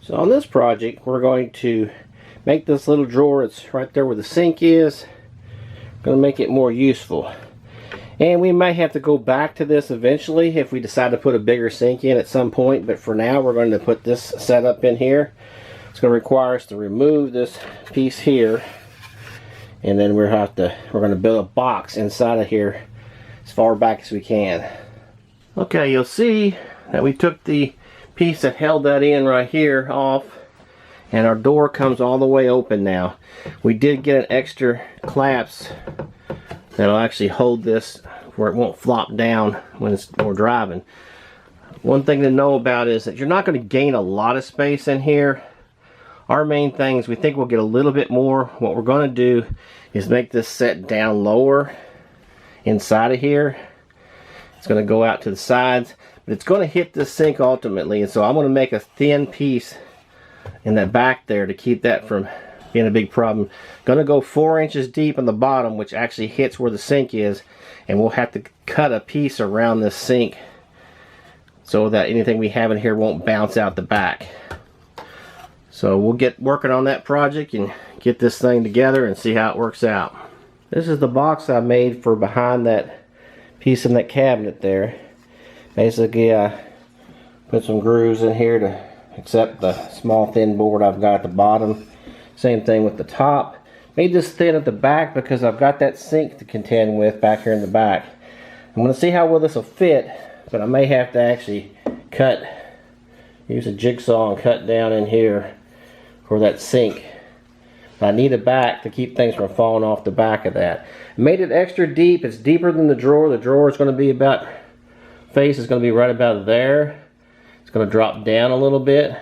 So on this project, we're going to make this little drawer that's right there where the sink is, going to make it more useful. And we may have to go back to this eventually if we decide to put a bigger sink in at some point, but for now we're going to put this setup in here. It's going to require us to remove this piece here, and then we're going to build a box inside of here as far back as we can. Okay, you'll see that we took the piece that held that in right here off, and our door comes all the way open now. We did get an extra clamps that'll actually hold this where it won't flop down when we're driving. One thing to know about is that you're not going to gain a lot of space in here. Our main thing is we think we'll get a little bit more. What we're going to do is make this set down lower inside of here. It's going to go out to the sides, but it's going to hit the sink ultimately, and so I'm going to make a thin piece in that back there to keep that from being a big problem. Going to go 4 inches deep in the bottom, which actually hits where the sink is, and we'll have to cut a piece around this sink so that anything we have in here won't bounce out the back. So we'll get working on that project and get this thing together and see how it works out. This is the box I made for behind that piece in that cabinet there. Basically I put some grooves in here to accept the small thin board I've got at the bottom. Same thing with the top. Made this thin at the back because I've got that sink to contend with back here in the back. I'm going to see how well this will fit, but I may have to actually use a jigsaw and cut down in here for that sink. I need a back to keep things from falling off the back of that. Made it extra deep. It's deeper than the drawer. The drawer is going to be about, face is going to be right about there. It's going to drop down a little bit.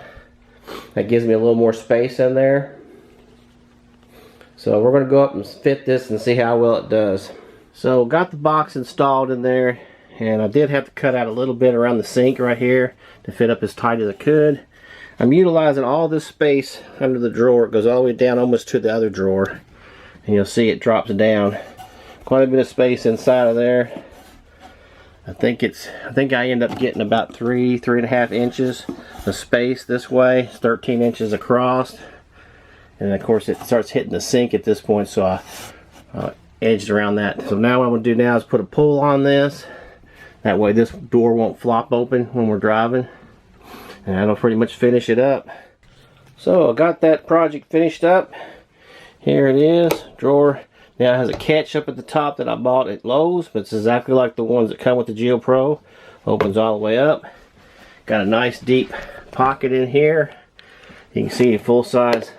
That gives me a little more space in there. So we're going to go up and fit this and see how well it does. So got the box installed in there, and I did have to cut out a little bit around the sink right here to fit up as tight as I could. I'm utilizing all this space under the drawer. It goes all the way down almost to the other drawer, and you'll see it drops down. Quite a bit of space inside of there. I think I end up getting about 3.5 inches of space this way. It's 13 inches across, and of course it starts hitting the sink at this point, so I edged around that. So now what I'm going to do now is put a pull on this. That way this door won't flop open when we're driving, and that'll pretty much finish it up. So I got that project finished up. Here it is. Drawer now has a catch up at the top that I bought at Lowe's, but it's exactly like the ones that come with the Geo Pro. Opens all the way up. Got a nice deep pocket in here. You can see full size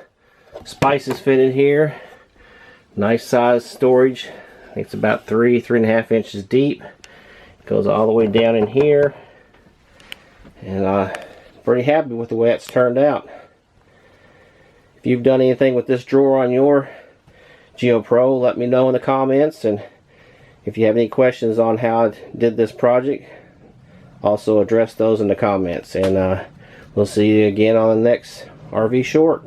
spices fit in here. Nice size storage. I think it's about 3.5 inches deep. Goes all the way down in here, and pretty happy with the way it's turned out. If you've done anything with this drawer on your Geo Pro, let me know in the comments, and if you have any questions on how I did this project, also address those in the comments, and we'll see you again on the next RV Short.